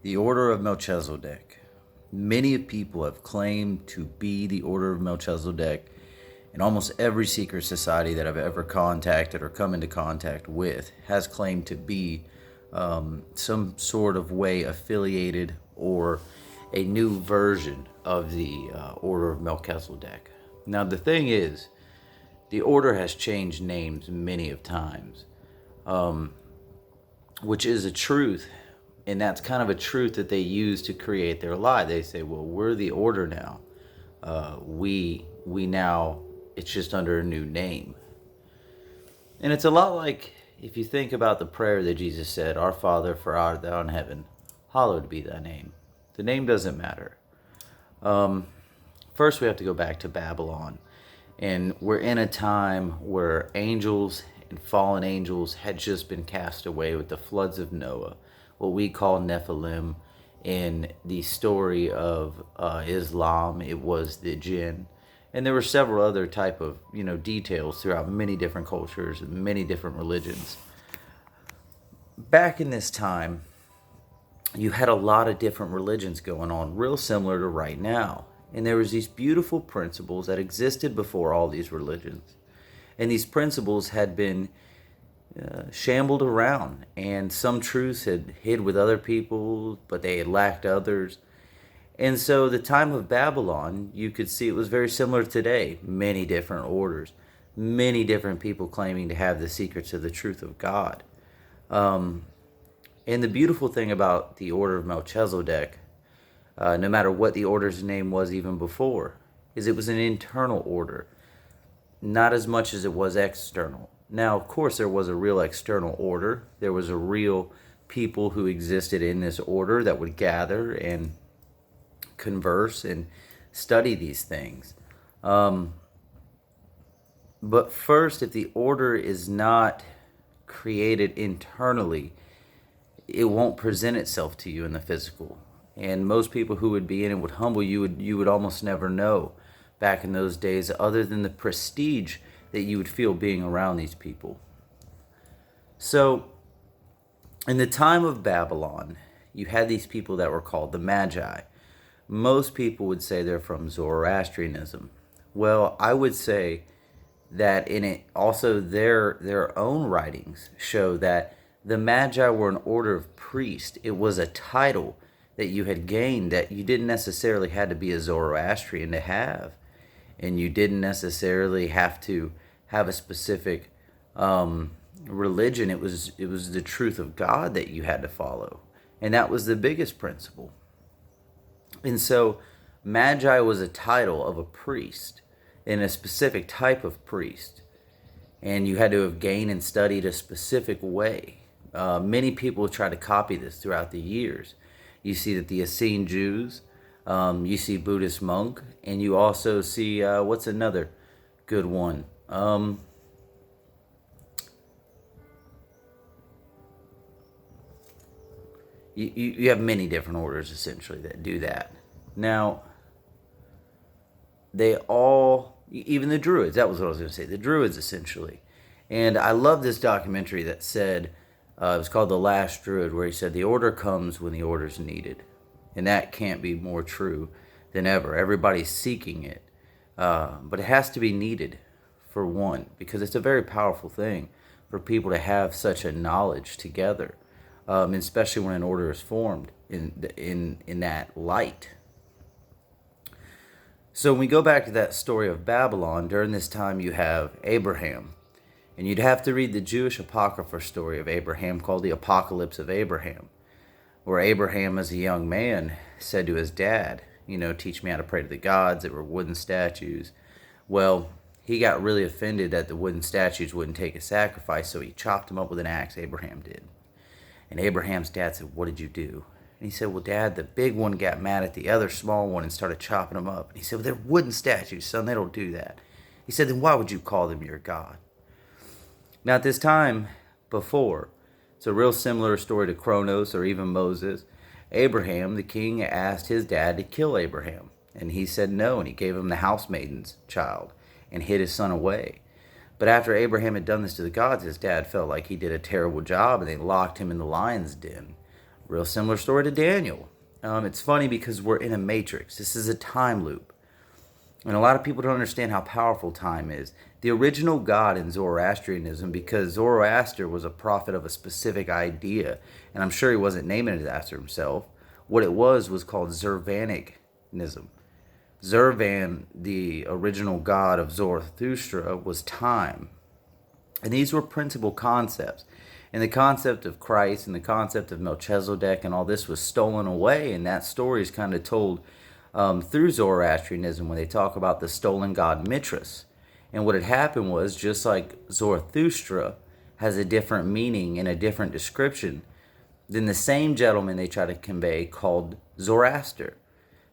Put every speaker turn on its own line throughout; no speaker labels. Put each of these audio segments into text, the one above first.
The Order of Melchizedek. Many people have claimed to be the Order of Melchizedek, and almost every secret society that I've ever contacted or come into contact with has claimed to be some sort of way affiliated or a new version of the Order of Melchizedek. Now, the thing is, the order has changed names many of times, which is a truth, and that's kind of a truth that they use to create their lie. They say, "Well, we're the order now. We now it's just under a new name," and it's a lot like if you think about the prayer that Jesus said, "Our Father, for art thou in heaven, hallowed be thy name." The name doesn't matter. First, we have to go back to Babylon, and we're in a time where angels and fallen angels had just been cast away with the floods of Noah, what we call Nephilim. In the story of Islam, it was the jinn, and there were several other type of details throughout many different cultures and many different religions. Back in this time, you had a lot of different religions going on, real similar to right now. And there was these beautiful principles that existed before all these religions. And these principles had been shambled around, and some truths had hid with other people, but they had lacked others. And so the time of Babylon, you could see it was very similar to today. Many different orders, many different people claiming to have the secrets of the truth of God. And the beautiful thing about the Order of Melchizedek, no matter what the order's name was even before, is it was an internal order, not as much as it was external. Now, of course, there was a real external order. There was a real people who existed in this order that would gather and converse and study these things. But first, if the order is not created internally, it won't present itself to you in the physical. And most people who would be in it would humble you. You would almost never know back in those days, other than the prestige that you would feel being around these people. So, in the time of Babylon, you had these people that were called the Magi. Most people would say they're from Zoroastrianism. Well, I would say that in it also their own writings show that the Magi were an order of priests. It was a title that you had gained that you didn't necessarily had to be a Zoroastrian to have, and you didn't necessarily have to have a specific religion. It was the truth of God that you had to follow, and that was the biggest principle. And so, Magi was a title of a priest, and a specific type of priest, and you had to have gained and studied a specific way. Many people have tried to copy this throughout the years. You see that the Essene Jews, you see Buddhist monk, and you also see, what's another good one? You have many different orders, essentially, that do that. Now, they all, even the Druids, that was what I was going to say, the Druids, essentially. And I love this documentary that said, it was called The Last Druid, where he said, the order comes when the order's needed. And that can't be more true than ever. Everybody's seeking it. But it has to be needed, for one, because it's a very powerful thing for people to have such a knowledge together, especially when an order is formed in that light. So when we go back to that story of Babylon, during this time you have Abraham. And you'd have to read the Jewish apocryphal story of Abraham called the Apocalypse of Abraham, where Abraham, as a young man, said to his dad, teach me how to pray to the gods. That were wooden statues. Well, he got really offended that the wooden statues wouldn't take a sacrifice, so he chopped them up with an axe, Abraham did. And Abraham's dad said, what did you do? And he said, well, Dad, the big one got mad at the other small one and started chopping them up. And he said, well, they're wooden statues, son, they don't do that. He said, then why would you call them your God? Now, at this time, before, it's a real similar story to Kronos or even Moses. Abraham, the king, asked his dad to kill Abraham. And he said no, and he gave him the housemaiden's child and hid his son away. But after Abraham had done this to the gods, his dad felt like he did a terrible job, and they locked him in the lion's den. Real similar story to Daniel. It's funny because we're in a matrix. This is a time loop. And a lot of people don't understand how powerful time is. The original God in Zoroastrianism, because Zoroaster was a prophet of a specific idea, and I'm sure he wasn't naming it after himself. What it was called Zervanicism. Zervan, the original god of Zarathustra, was time. And these were principal concepts. And the concept of Christ and the concept of Melchizedek and all this was stolen away. And that story is kind of told through Zoroastrianism when they talk about the stolen god Mithras. And what had happened was, just like Zarathustra has a different meaning and a different description than the same gentleman they try to convey called Zoroaster.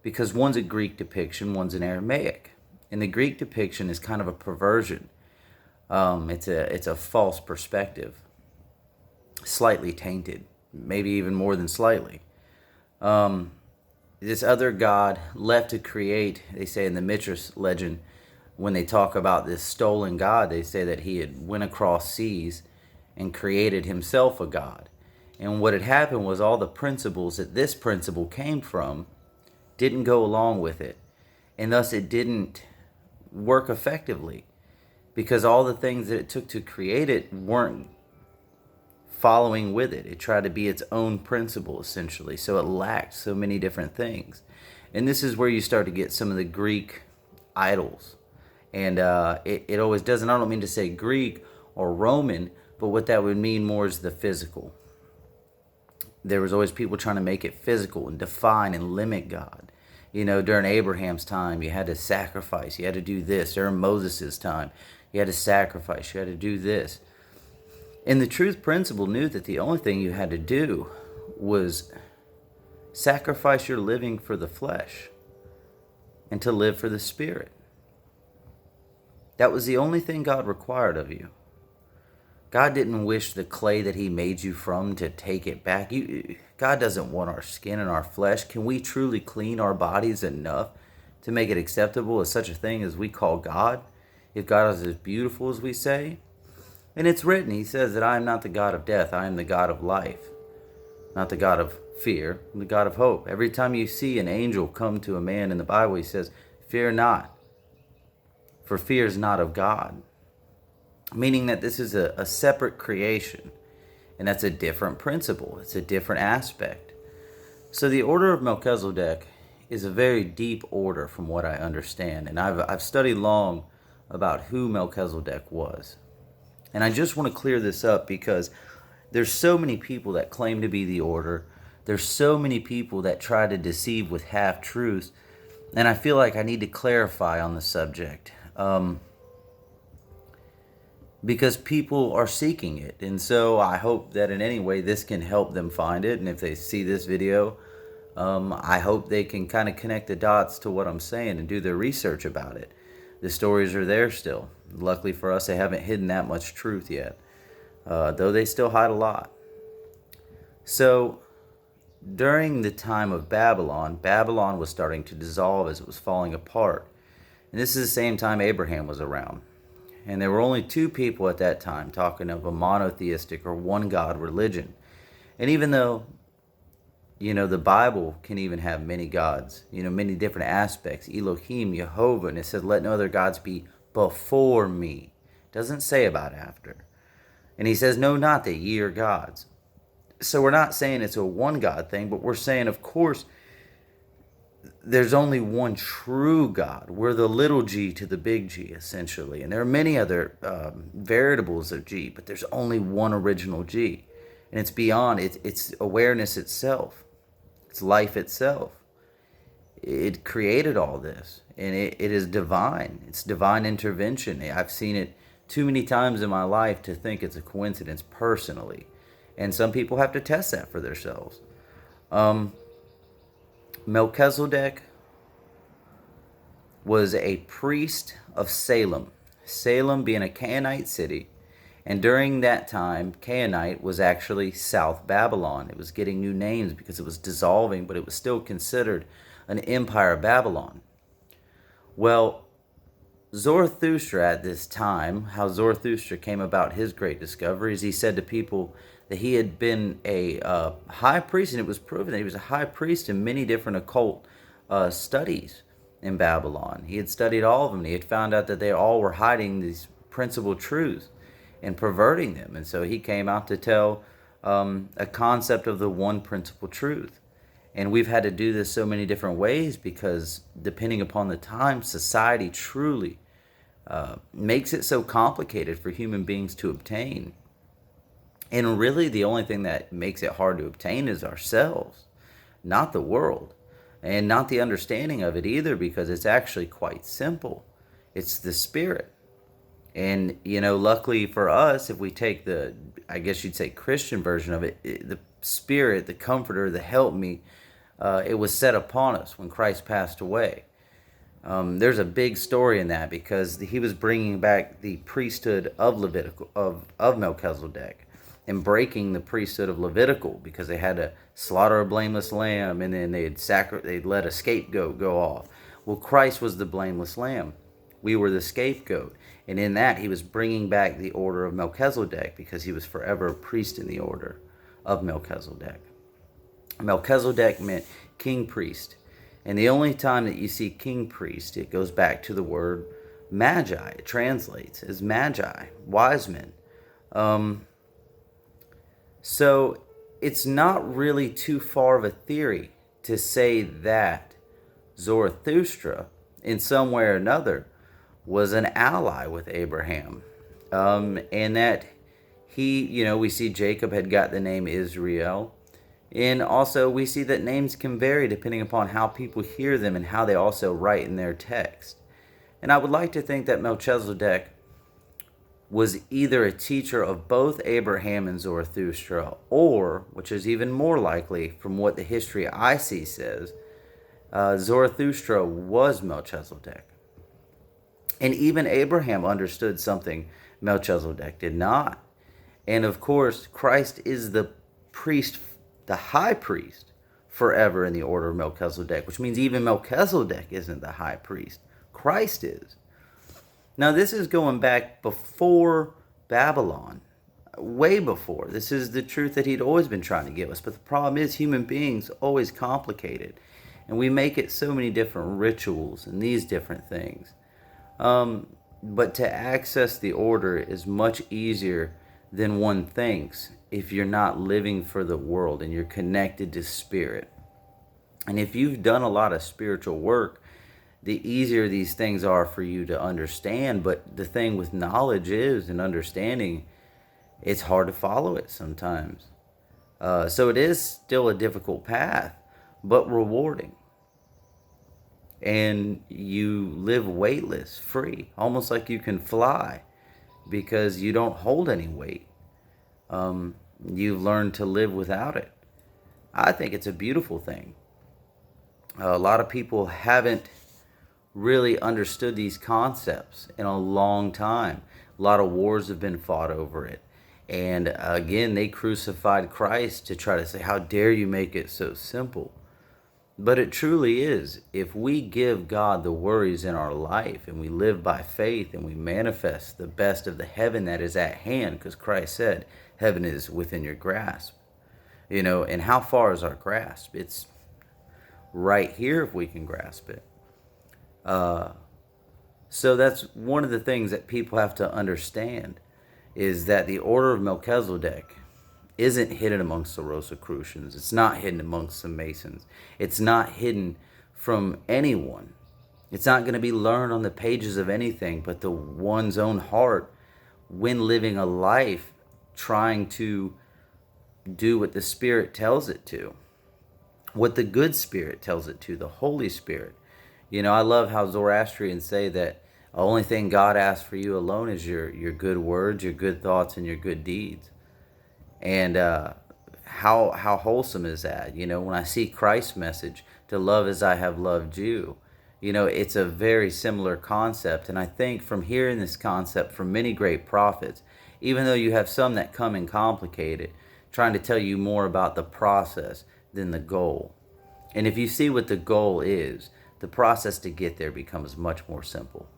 Because one's a Greek depiction, one's an Aramaic. And the Greek depiction is kind of a perversion. It's a false perspective. Slightly tainted. Maybe even more than slightly. This other god left to create, they say in the Mithras legend, when they talk about this stolen god, they say that he had went across seas and created himself a god. And what had happened was all the principles that this principle came from didn't go along with it. And thus it didn't work effectively. Because all the things that it took to create it weren't following with it. It tried to be its own principle, essentially. So it lacked so many different things. And this is where you start to get some of the Greek idols. And it always does. And I don't mean to say Greek or Roman, but what that would mean more is the physical. There was always people trying to make it physical and define and limit God. You know, during Abraham's time, you had to sacrifice. You had to do this. During Moses' time, you had to sacrifice. You had to do this. And the truth principle knew that the only thing you had to do was sacrifice your living for the flesh and to live for the spirit. That was the only thing God required of you. God didn't wish the clay that he made you from to take it back. God doesn't want our skin and our flesh. Can we truly clean our bodies enough to make it acceptable as such a thing as we call God? If God is as beautiful as we say? And it's written, he says that I am not the God of death. I am the God of life. Not the God of fear. I'm the God of hope. Every time you see an angel come to a man in the Bible, he says, fear not, for fear is not of God. Meaning that this is a separate creation. And that's a different principle. It's a different aspect. So the order of Melchizedek is a very deep order from what I understand. And I've studied long about who Melchizedek was. And I just want to clear this up because there's so many people that claim to be the order. There's so many people that try to deceive with half-truths. And I feel like I need to clarify on the subject. Because people are seeking it. And so I hope that in any way this can help them find it. And if they see this video, I hope they can kind of connect the dots to what I'm saying and do their research about it. The stories are there still. Luckily for us, they haven't hidden that much truth yet. Though they still hide a lot. So during the time of Babylon, Babylon was starting to dissolve as it was falling apart. And this is the same time Abraham was around. And there were only two people at that time talking of a monotheistic or one God religion. And even though, the Bible can even have many gods, many different aspects, Elohim, Jehovah, and it says, let no other gods be before me. It doesn't say about after. And he says, no, not that ye are gods. So we're not saying it's a one God thing, but we're saying, of course, there's only one true God. We're the little g to the big G, essentially. And there are many other variables of G, but there's only one original G. And it's beyond, it's awareness itself. It's life itself. It created all this. And it is divine. It's divine intervention. I've seen it too many times in my life to think it's a coincidence personally. And some people have to test that for themselves. Melchizedek was a priest of Salem. Salem being a Canaanite city. And during that time, Canaanite was actually South Babylon. It was getting new names because it was dissolving, but it was still considered an empire of Babylon. Well, Zarathustra at this time, how Zarathustra came about his great discoveries, he said to people that he had been a high priest, and it was proven that he was a high priest in many different occult studies in Babylon. He had studied all of them, and he had found out that they all were hiding these principal truths and perverting them. And so he came out to tell a concept of the one principal truth. And we've had to do this so many different ways because depending upon the time, society truly makes it so complicated for human beings to obtain. And really the only thing that makes it hard to obtain is ourselves, not the world, and not the understanding of it either, because it's actually quite simple. It's the Spirit. And, luckily for us, if we take the, I guess you'd say, Christian version of it, the Spirit, the Comforter, the Help Me, it was set upon us when Christ passed away. There's a big story in that because he was bringing back the priesthood of Levitical, of Melchizedek, and breaking the priesthood of Levitical because they had to slaughter a blameless lamb, and then they'd let a scapegoat go off. Well, Christ was the blameless lamb. We were the scapegoat. And in that, he was bringing back the order of Melchizedek because he was forever a priest in the order of Melchizedek. Melchizedek meant king priest. And the only time that you see king priest, it goes back to the word magi. It translates as magi, wise men. So it's not really too far of a theory to say that Zarathustra, in some way or another, was an ally with Abraham. And that he, we see Jacob had got the name Israel. And also we see that names can vary depending upon how people hear them and how they also write in their text. And I would like to think that Melchizedek was either a teacher of both Abraham and Zarathustra, or, which is even more likely from what the history I see says, Zarathustra was Melchizedek. And even Abraham understood something Melchizedek did not. And of course, Christ is the priest, the high priest, forever in the order of Melchizedek, which means even Melchizedek isn't the high priest. Christ is. Now, this is going back before Babylon, way before. This is the truth that he'd always been trying to give us. But the problem is human beings always complicated. And we make it so many different rituals and these different things. But to access the order is much easier than one thinks if you're not living for the world and you're connected to spirit. And if you've done a lot of spiritual work, the easier these things are for you to understand. But the thing with knowledge is, and understanding, it's hard to follow it sometimes. So it is still a difficult path, but rewarding. And you live weightless, free, almost like you can fly because you don't hold any weight. You've learned to live without it. I think it's a beautiful thing. A lot of people haven't really understood these concepts in a long time. A lot of wars have been fought over it. And again, they crucified Christ to try to say, how dare you make it so simple? But it truly is. If we give God the worries in our life and we live by faith and we manifest the best of the heaven that is at hand, because Christ said, heaven is within your grasp. And how far is our grasp? It's right here if we can grasp it. So that's one of the things that people have to understand, is that the order of Melchizedek isn't hidden amongst the Rosicrucians. It's not hidden amongst the Masons. It's not hidden from anyone. It's not going to be learned on the pages of anything but the one's own heart when living a life trying to do what the Spirit tells it to, what the good Spirit tells it to, the Holy Spirit. I love how Zoroastrians say that the only thing God asks for you alone is your good words, your good thoughts, and your good deeds. And how wholesome is that? When I see Christ's message, to love as I have loved you, it's a very similar concept. And I think from hearing this concept from many great prophets, even though you have some that come in complicated, trying to tell you more about the process than the goal. And if you see what the goal is, the process to get there becomes much more simple.